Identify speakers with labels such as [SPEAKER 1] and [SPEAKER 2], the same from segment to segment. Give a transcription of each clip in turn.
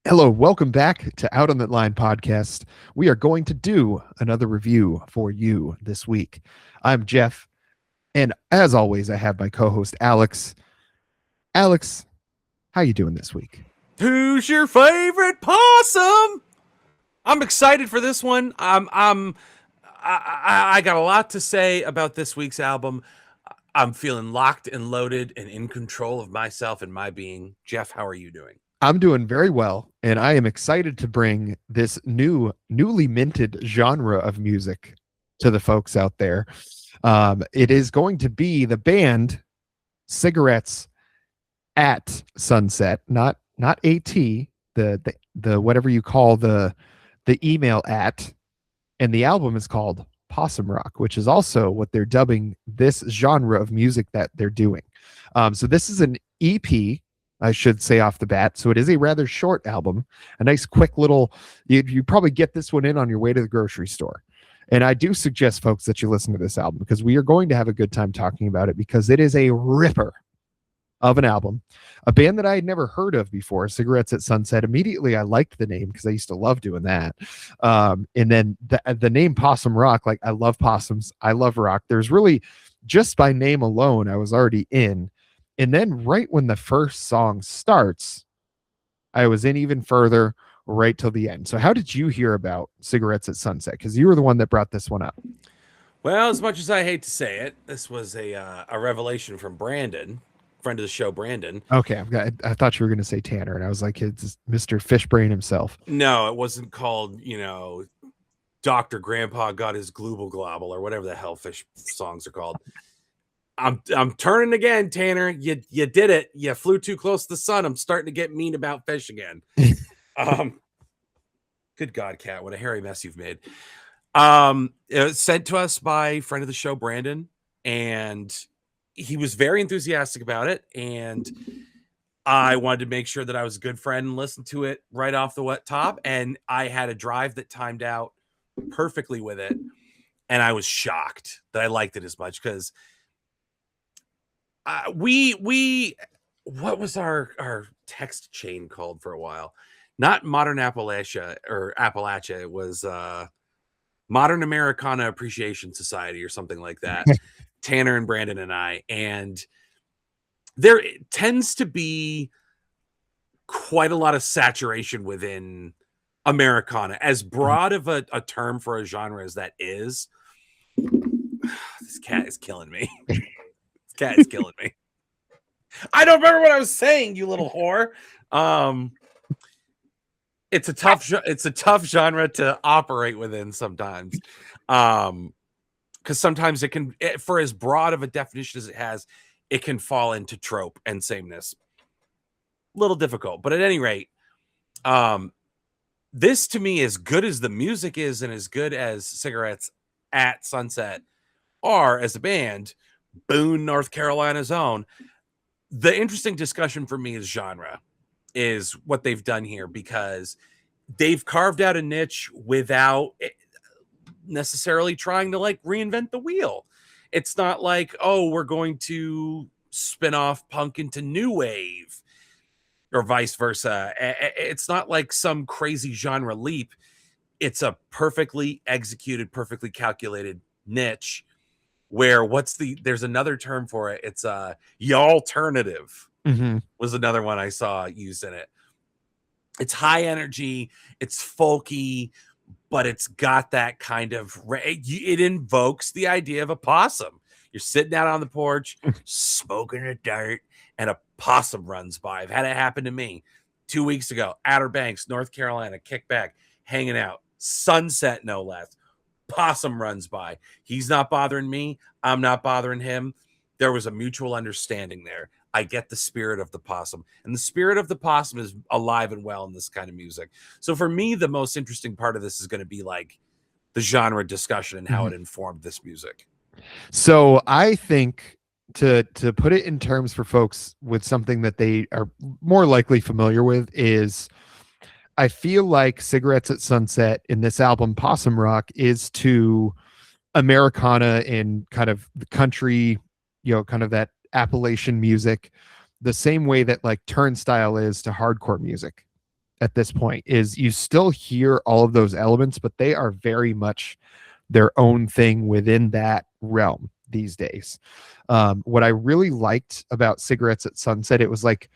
[SPEAKER 1] Hello, welcome back to Out on the Line podcast. We are going to do another review for you this week. I'm Jeff, and as always, I have my co-host Alex. Alex, how you doing this week?
[SPEAKER 2] Who's your favorite possum? I'm excited for this one. I got a lot to say about this week's album. I'm feeling locked and loaded and in control of myself and my being. Jeff, how are you doing?
[SPEAKER 1] I'm doing very well, and I am excited to bring this newly minted genre of music to the folks out there. It is going to be the band Cigarettes at Sunset, not AT, the whatever you call the email at, and the album is called Possum Rock, which is also what they're dubbing this genre of music that they're doing. So this is an EP, I should say off the bat. So it is a rather short album, a nice quick little, you probably get this one in on your way to the grocery store. And I do suggest folks that you listen to this album because we are going to have a good time talking about it because it is a ripper of an album. A band that I had never heard of before, Cigarettes at Sunset. Immediately I liked the name because I used to love doing that. And then the name Possum Rock, like I love possums, I love rock. There's really, just by name alone, I was already in. And then right when the first song starts, I was in even further right till the end. So how did you hear about Cigarettes at Sunset? Because you were the one that brought this one up.
[SPEAKER 2] Well, as much as I hate to say it, this was a revelation from Brandon, friend of the show, Brandon.
[SPEAKER 1] Okay, I thought you were going to say Tanner, and I was like, it's Mr. Fishbrain himself.
[SPEAKER 2] No, it wasn't called, Dr. Grandpa got his global globble or whatever the hell fish songs are called. I'm turning again, Tanner. You did it. You flew too close to the sun. I'm starting to get mean about fish again. Good God, Cat, what a hairy mess you've made. It was sent to us by friend of the show, Brandon, and he was very enthusiastic about it. And I wanted to make sure that I was a good friend and listen to it right off the wet top. And I had a drive that timed out perfectly with it. And I was shocked that I liked it as much because what was our text chain called for a while? Not Modern Appalachia or Appalachia. It was Modern Americana Appreciation Society or something like that. Tanner and Brandon and I. And there tends to be quite a lot of saturation within Americana. As broad of a term for a genre as that is, this cat is killing me. Cat is killing me. I don't remember what I was saying, you little whore. It's a tough genre to operate within sometimes. Because sometimes it can, for as broad of a definition as it has, it can fall into trope and sameness. A little difficult, but at any rate, this to me, as good as the music is and as good as Cigarettes at Sunset are as a band, Boone, North Carolina's own. The interesting discussion for me is genre, is what they've done here, because they've carved out a niche without necessarily trying to like reinvent the wheel. It's not like, oh, we're going to spin off punk into new wave or vice versa. It's not like some crazy genre leap. It's a perfectly executed, perfectly calculated niche where there's another term for it. It's y'alternative was another one I saw used in it. It's high energy, it's folky, but it's got that kind of, it invokes the idea of a possum. You're sitting out on the porch, smoking the dirt, and a possum runs by. I've had it happen to me 2 weeks ago. Outer Banks, North Carolina, kickback, hanging out, sunset no less. Possum runs by. He's not bothering me. I'm not bothering him. There was a mutual understanding there. I get the spirit of the possum, and the spirit of the possum is alive and well in this kind of music. So for me, the most interesting part of this is going to be like the genre discussion and how it informed this music.
[SPEAKER 1] So I think to put it in terms for folks with something that they are more likely familiar with is, I feel like Cigarettes at Sunset in this album, Possum Rock, is to Americana and kind of the country, kind of that Appalachian music, the same way that like Turnstile is to hardcore music. at this point. Is you still hear all of those elements, but they are very much their own thing within that realm these days. What I really liked about Cigarettes at Sunset, it was like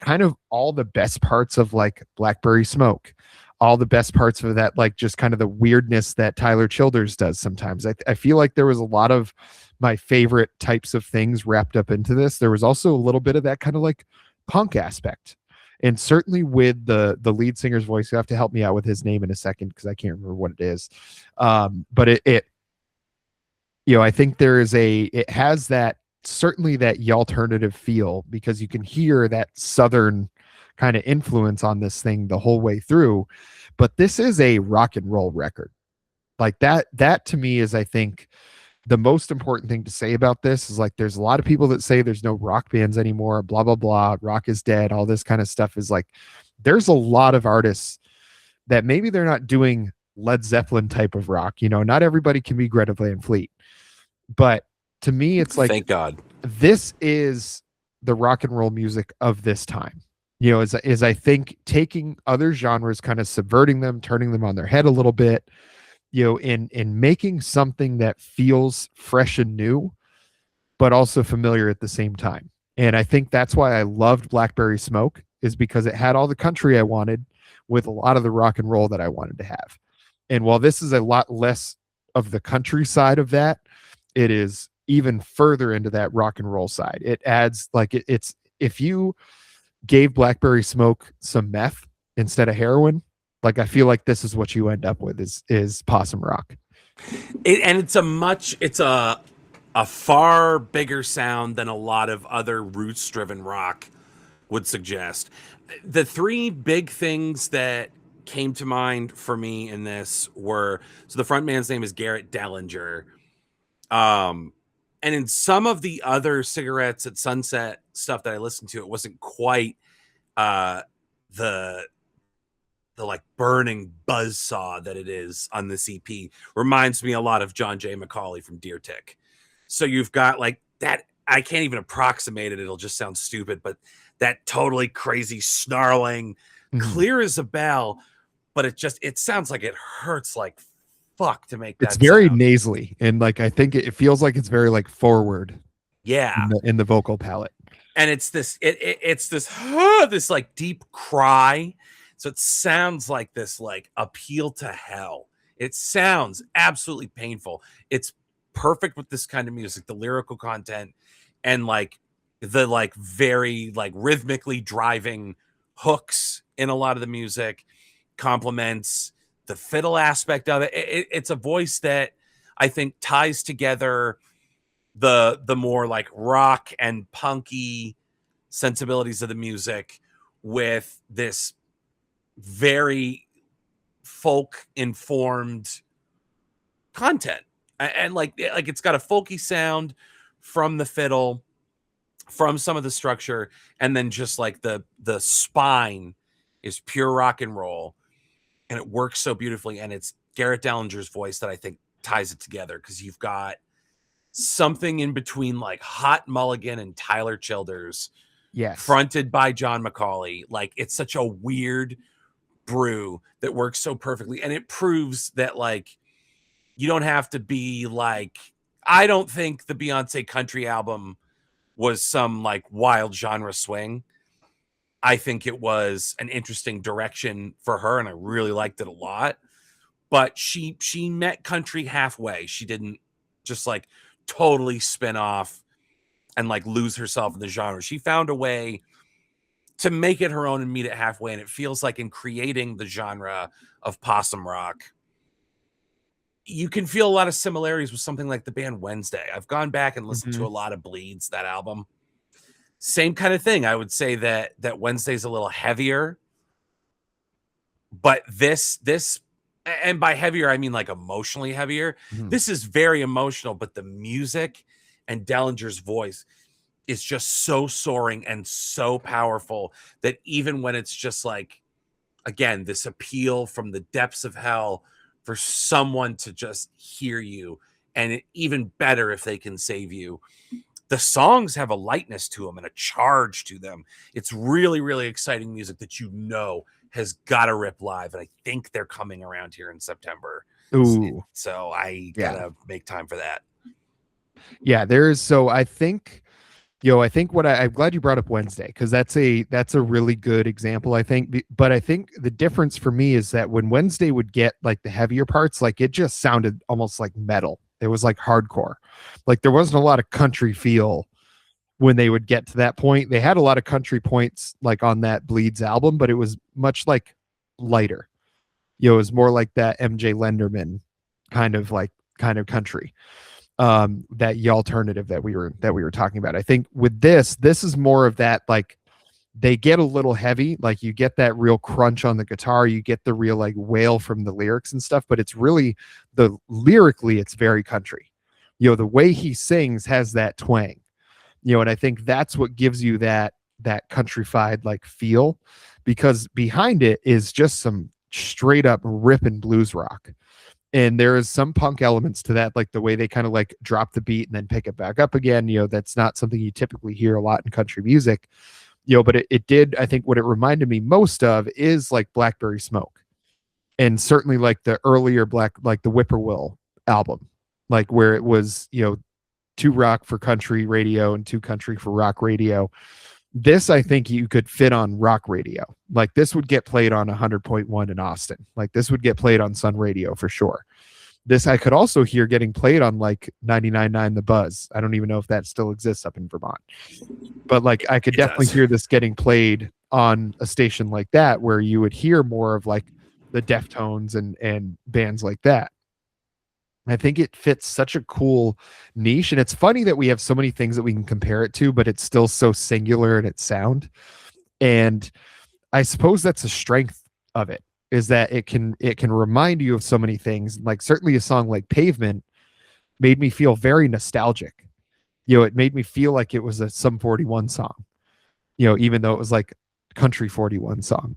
[SPEAKER 1] kind of all the best parts of like Blackberry Smoke, all the best parts of that, like just kind of the weirdness that Tyler Childers does sometimes. I feel like there was a lot of my favorite types of things wrapped up into this. There was also a little bit of that kind of like punk aspect. And certainly with the lead singer's voice, you have to help me out with his name in a second because I can't remember what it is. But it I think it has that, certainly that alternative feel, because you can hear that southern kind of influence on this thing the whole way through. But this is a rock and roll record. Like that to me is, I think, the most important thing to say about this is, like, there's a lot of people that say there's no rock bands anymore, blah blah blah, rock is dead, all this kind of stuff. Is like, there's a lot of artists that maybe they're not doing Led Zeppelin type of rock. Not everybody can be Greta Van Fleet. But to me, it's like,
[SPEAKER 2] Thank God.
[SPEAKER 1] this is the rock and roll music of this time. Is I think taking other genres, kind of subverting them, turning them on their head a little bit, in making something that feels fresh and new, but also familiar at the same time. And I think that's why I loved Blackberry Smoke, is because it had all the country I wanted with a lot of the rock and roll that I wanted to have. And while this is a lot less of the country side of that, it is even further into that rock and roll side. It adds, like, it's, if you gave Blackberry Smoke some meth instead of heroin, like, I feel like this is what you end up with, is Possum Rock.
[SPEAKER 2] It's a far bigger sound than a lot of other roots driven rock would suggest. The three big things that came to mind for me in this were, so the front man's name is Garrett Dellinger. And in some of the other Cigarettes at Sunset stuff that I listened to, it wasn't quite the like burning buzzsaw that it is on this EP. Reminds me a lot of John J. McCauley from Deer Tick. So you've got like that, I can't even approximate it, it'll just sound stupid, but that totally crazy snarling, clear as a bell, but it sounds like it hurts like fuck to make that
[SPEAKER 1] It's very
[SPEAKER 2] sound.
[SPEAKER 1] nasally, and like, I think it feels like it's very like forward
[SPEAKER 2] Yeah.
[SPEAKER 1] in the vocal palette.
[SPEAKER 2] And it's this this like deep cry. So it sounds like this like appeal to hell. It sounds absolutely painful. It's perfect with this kind of music, the lyrical content, and like the like very like rhythmically driving hooks in a lot of the music complements the fiddle aspect of it. It's a voice that I think ties together the more like rock and punky sensibilities of the music with this very folk informed content. And like it's got a folky sound from the fiddle, from some of the structure, and then just like the spine is pure rock and roll, and it works so beautifully. And it's Garrett Dellinger's voice that I think ties it together, because you've got something in between like Hot Mulligan and Tyler Childers,
[SPEAKER 1] Yes.
[SPEAKER 2] fronted by John McCauley. Like, it's such a weird brew that works so perfectly, and it proves that like you don't have to be like, I don't think the Beyonce country album was some like wild genre swing. I think it was an interesting direction for her, and I really liked it a lot. But she met country halfway. She didn't just like totally spin off and like lose herself in the genre. She found a way to make it her own and meet it halfway. And it feels like in creating the genre of possum rock, you can feel a lot of similarities with something like the band Wednesday. I've gone back and listened to a lot of Bleeds, that album. Same kind of thing. I would say that Wednesday's a little heavier, but this and by heavier I mean like emotionally heavier. This is very emotional, but the music and Dellinger's voice is just so soaring and so powerful that even when it's just like, again, this appeal from the depths of hell for someone to just hear you, and even better if they can save you, the songs have a lightness to them and a charge to them. It's really, really exciting music that has got to rip live, and I think they're coming around here in September.
[SPEAKER 1] Ooh,
[SPEAKER 2] So I
[SPEAKER 1] yeah.
[SPEAKER 2] gotta make time for that.
[SPEAKER 1] Yeah, there's so I think I think I'm glad you brought up Wednesday because that's a really good example, I think. But I think the difference for me is that when Wednesday would get like the heavier parts, like it just sounded almost like metal. It was like hardcore. Like there wasn't a lot of country feel when they would get to that point. They had a lot of country points like on that Bleeds album, but it was much like lighter. It was more like that MJ Lenderman kind of like kind of country, that alternative that we were talking about. I think with this is more of that, like they get a little heavy, like you get that real crunch on the guitar, you get the real like wail from the lyrics and stuff, but it's really the lyrically it's very country. The way he sings has that twang, and I think that's what gives you that countrified like feel, because behind it is just some straight up ripping blues rock. And there is some punk elements to that, like the way they kind of like drop the beat and then pick it back up again. That's not something you typically hear a lot in country music. But it did, I think what it reminded me most of is like Blackberry Smoke, and certainly like the earlier like the Whippoorwill album, like where it was, two rock for country radio and two country for rock radio. This, I think you could fit on rock radio. Like this would get played on 100.1 in Austin. Like this would get played on Sun Radio for sure. This I could also hear getting played on like 99.9 The Buzz. I don't even know if that still exists up in Vermont. But like I could definitely hear this getting played on a station like that, where you would hear more of like the Deftones and bands like that. I think it fits such a cool niche. And it's funny that we have so many things that we can compare it to, but it's still so singular in its sound. And I suppose that's a strength of it, is that it can remind you of so many things. Like certainly a song like Pavement made me feel very nostalgic. It made me feel like it was a Sum 41 song, even though it was like country 41 song.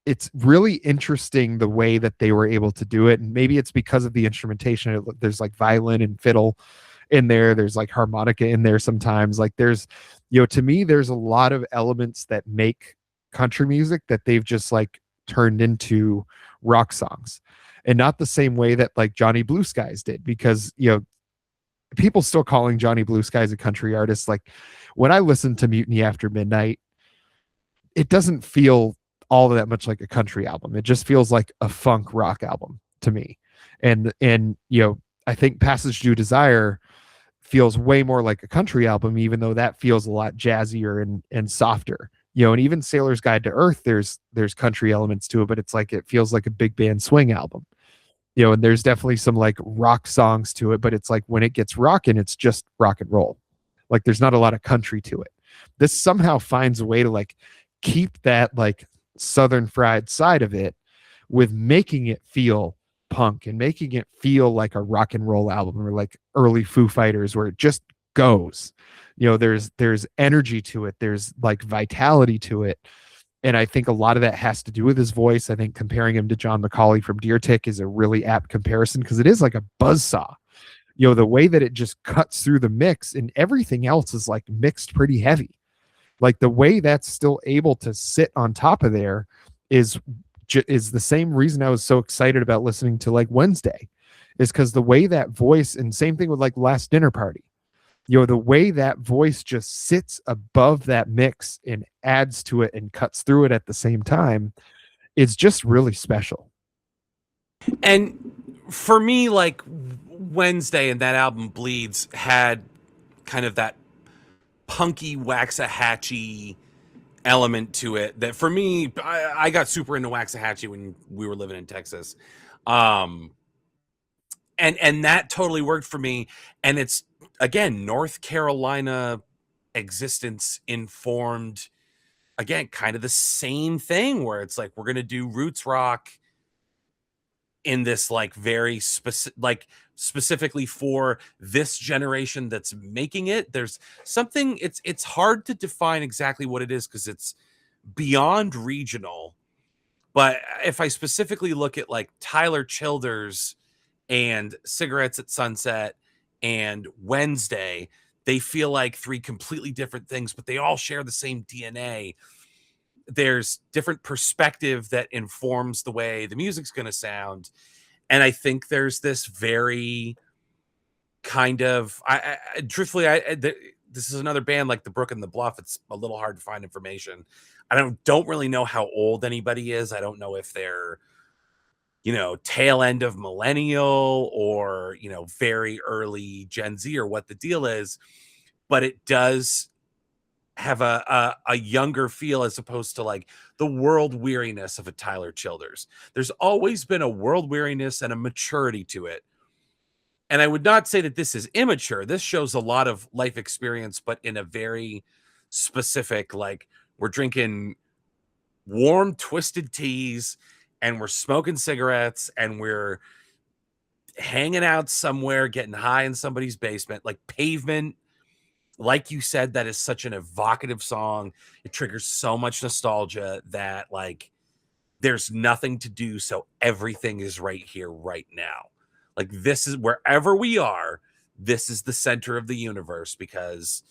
[SPEAKER 1] It's really interesting the way that they were able to do it. And maybe it's because of the instrumentation. There's like violin and fiddle in there. There's like harmonica in there sometimes. Like there's, to me, there's a lot of elements that make country music that they've just like turned into rock songs. And not the same way that like Johnny Blue Skies did, because, people still calling Johnny Blue Skies a country artist. Like when I listen to Mutiny After Midnight, it doesn't feel all that much like a country album. It just feels like a funk rock album to me. And I think Passage Due Desire feels way more like a country album, even though that feels a lot jazzier and softer. And even Sailor's Guide to Earth, there's country elements to it, but it's like it feels like a big band swing album. And there's definitely some like rock songs to it, but it's like when it gets rocking, it's just rock and roll. Like there's not a lot of country to it. This somehow finds a way to like keep that like Southern fried side of it with making it feel punk and making it feel like a rock and roll album, or like early Foo Fighters, where it just goes. There's energy to it. There's like vitality to it. And I think a lot of that has to do with his voice. I think comparing him to John McCauley from Deer Tick is a really apt comparison, because it is like a buzzsaw. The way that it just cuts through the mix, and everything else is like mixed pretty heavy. Like the way that's still able to sit on top of there is the same reason I was so excited about listening to like Wednesday, is because the way that voice, and same thing with like Last Dinner Party, the way that voice just sits above that mix and adds to it and cuts through it at the same time is just really special.
[SPEAKER 2] And for me, like Wednesday and that album Bleeds had kind of that punky Waxahachie element to it that for me, I got super into Waxahachie when we were living in Texas. And that totally worked for me. And it's again, North Carolina existence informed, again, kind of the same thing, where it's like we're gonna do roots rock in this like very specific, like specifically for this generation that's making it. There's something, it's hard to define exactly what it is, because it's beyond regional. But if I specifically look at like Tyler Childers and Cigarettes at Sunset and Wednesday, they feel like three completely different things, but they all share the same DNA. there's different perspective that informs the way the music's going to sound. And I think there's this very kind of, truthfully, this is another band like the Brook and the Bluff. It's a little hard to find information. I don't really know how old anybody is. I don't know if they're, tail end of millennial or, very early Gen Z or what the deal is, but it does have a younger feel as opposed to like the world weariness of a Tyler Childers. There's always been a world weariness and a maturity to it. And I would not say that this is immature. This shows a lot of life experience, but in a very specific, like, we're drinking warm, twisted teas and we're smoking cigarettes and we're hanging out somewhere, getting high in somebody's basement, like Pavement. Like you said, that is such an evocative song. It triggers so much nostalgia that, like, there's nothing to do. So everything is right here, right now. Like, this is wherever we are, this is the center of the universe because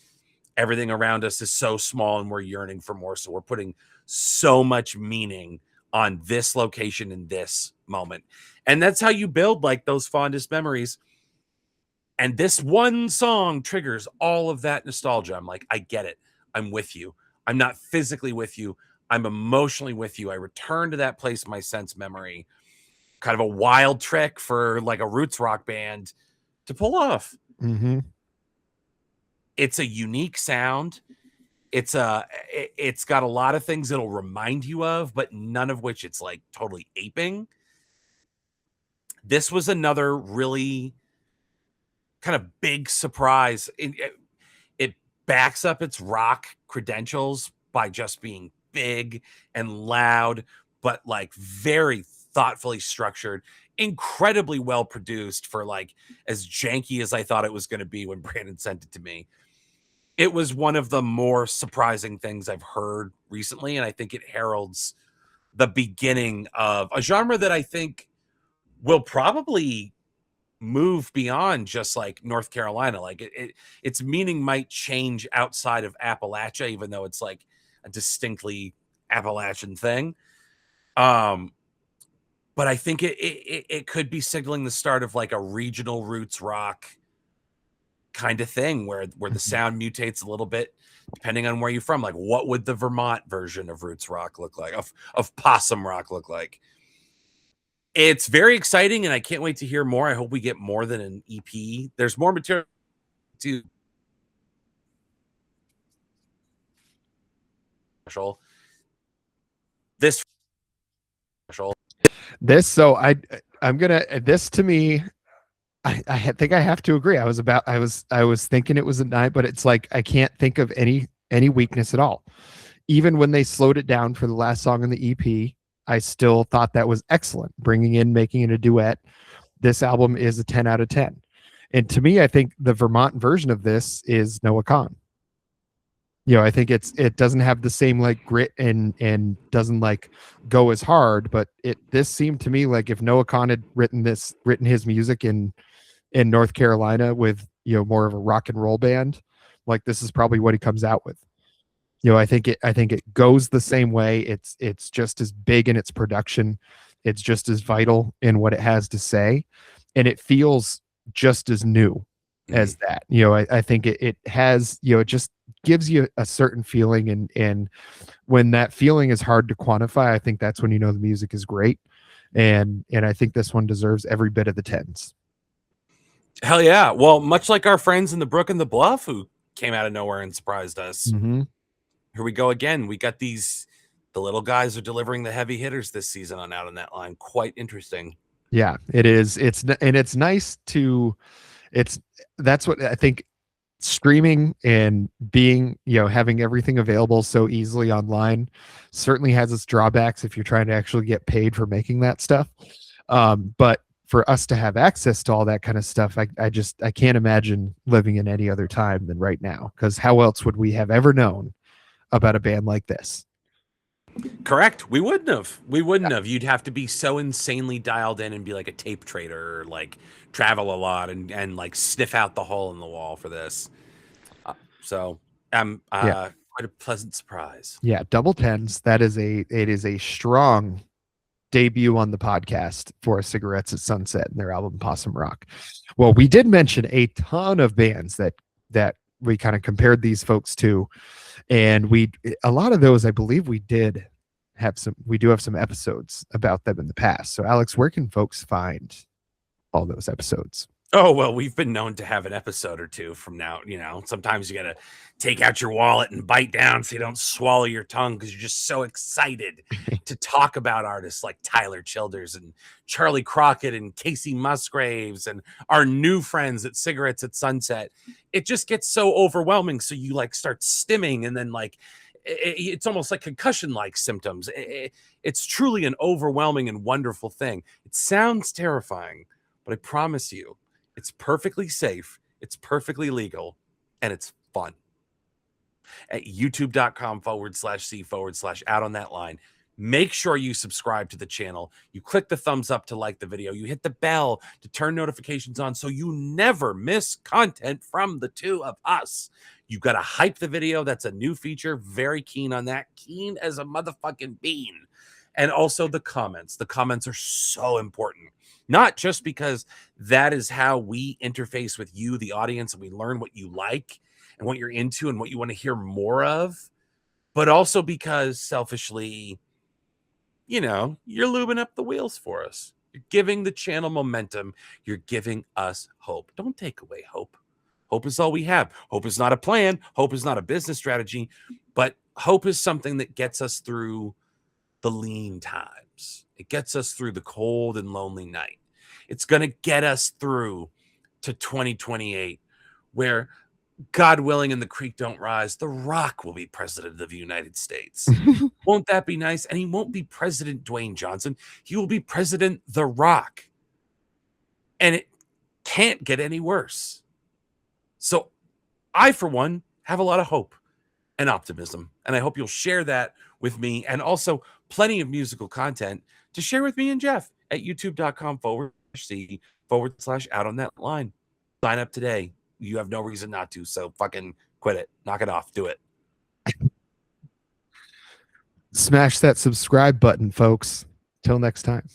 [SPEAKER 2] everything around us is so small and we're yearning for more. So we're putting so much meaning on this location in this moment. And that's how you build like those fondest memories. And this one song triggers all of that nostalgia. I'm like, I get it. I'm with you. I'm not physically with you. I'm emotionally with you. I return to that place of my sense memory. Kind of a wild trick for like a roots rock band to pull off.
[SPEAKER 1] Mm-hmm.
[SPEAKER 2] It's a unique sound. It's got a lot of things it'll remind you of, but none of which it's like totally aping. This was another really kind of big surprise. It backs up its rock credentials by just being big and loud, but like very thoughtfully structured, incredibly well produced for like as janky as I thought it was going to be when Brandon sent it to me. It was one of the more surprising things I've heard recently, and I think it heralds the beginning of a genre that I think will probably move beyond just like North Carolina. Like its meaning might change outside of Appalachia, even though it's like a distinctly Appalachian thing. But I think it could be signaling the start of like a regional roots rock kind of thing where the sound mutates a little bit depending on where you're from. Like, what would the Vermont version of roots rock look like, of Possum rock look like? It's very exciting, and I can't wait to hear more. I hope we get more than an EP. There's more material to special. This special.
[SPEAKER 1] This, so I'm gonna this to me. Think I have to agree. I was thinking it was a 9, but it's like I can't think of any weakness at all. Even when they slowed it down for the last song in the EP, I still thought that was excellent. Making it a duet. This album is a 10 out of 10. And to me, I think the Vermont version of this is Noah Kahan. I think it doesn't have the same like grit and doesn't like go as hard, but this seemed to me like if Noah Kahan had written his music in North Carolina with more of a rock and roll band, like this is probably what he comes out with. I think it goes the same way. It's just as big in its production. It's just as vital in what it has to say, and it feels just as new as that. I think it has, it just gives you a certain feeling, and when that feeling is hard to quantify, I think that's when the music is great. And I think this one deserves every bit of the 10s.
[SPEAKER 2] Hell yeah. Well, much like our friends in the Brook and the Bluff who came out of nowhere and surprised us.
[SPEAKER 1] Mm-hmm.
[SPEAKER 2] Here we go again. We got the little guys are delivering the heavy hitters this season on Out on That Line. Quite interesting.
[SPEAKER 1] Yeah, it is. It's nice to, that's what I think, streaming and being, having everything available so easily online certainly has its drawbacks if you're trying to actually get paid for making that stuff. But for us to have access to all that kind of stuff, I can't imagine living in any other time than right now, because how else would we have ever known about a band like this?
[SPEAKER 2] Correct. We wouldn't have. You'd have to be so insanely dialed in and be like a tape trader, or like travel a lot and like sniff out the hole in the wall for this. So
[SPEAKER 1] Yeah.
[SPEAKER 2] quite a pleasant surprise.
[SPEAKER 1] Yeah, double tens. It is a strong debut on the podcast for Cigarettes at Sunset and their album Possum Rock. Well, we did mention a ton of bands that we kind of compared these folks to, and a lot of those I believe we do have some episodes about them in the past. So Alex, where can folks find all those episodes?
[SPEAKER 2] Oh, well, we've been known to have an episode or two from now. Sometimes you got to take out your wallet and bite down so you don't swallow your tongue because you're just so excited to talk about artists like Tyler Childers and Charlie Crockett and Casey Musgraves and our new friends at Cigarettes at Sunset. It just gets so overwhelming. So you like start stimming and then like it's almost like concussion-like symptoms. It's truly an overwhelming and wonderful thing. It sounds terrifying, but I promise you, it's perfectly safe, it's perfectly legal, and it's fun. At youtube.com/C/out on that line. Make sure you subscribe to the channel. You click the thumbs up to like the video. You hit the bell to turn notifications on so you never miss content from the two of us. You've got to hype the video. That's a new feature. Very keen on that. Keen as a motherfucking bean. And also the comments. The comments are so important. Not just because that is how we interface with you, the audience, and we learn what you like and what you're into and what you want to hear more of, but also because selfishly, you're lubing up the wheels for us. You're giving the channel momentum. You're giving us hope. Don't take away hope. Hope is all we have. Hope is not a plan. Hope is not a business strategy, but hope is something that gets us through the lean times. It gets us through the cold and lonely night. It's going to get us through to 2028, where, God willing, and the creek don't rise, The Rock will be president of the United States. Won't that be nice? And he won't be President Dwayne Johnson. He will be President The Rock. And it can't get any worse. So I, for one, have a lot of hope and optimism. And I hope you'll share that with me, and also plenty of musical content to share with me and Jeff at youtube.com/C/out on that line. Sign up today. You have no reason not to. So fucking quit it. Knock it off. Do it.
[SPEAKER 1] Smash that subscribe button, folks. Till next time.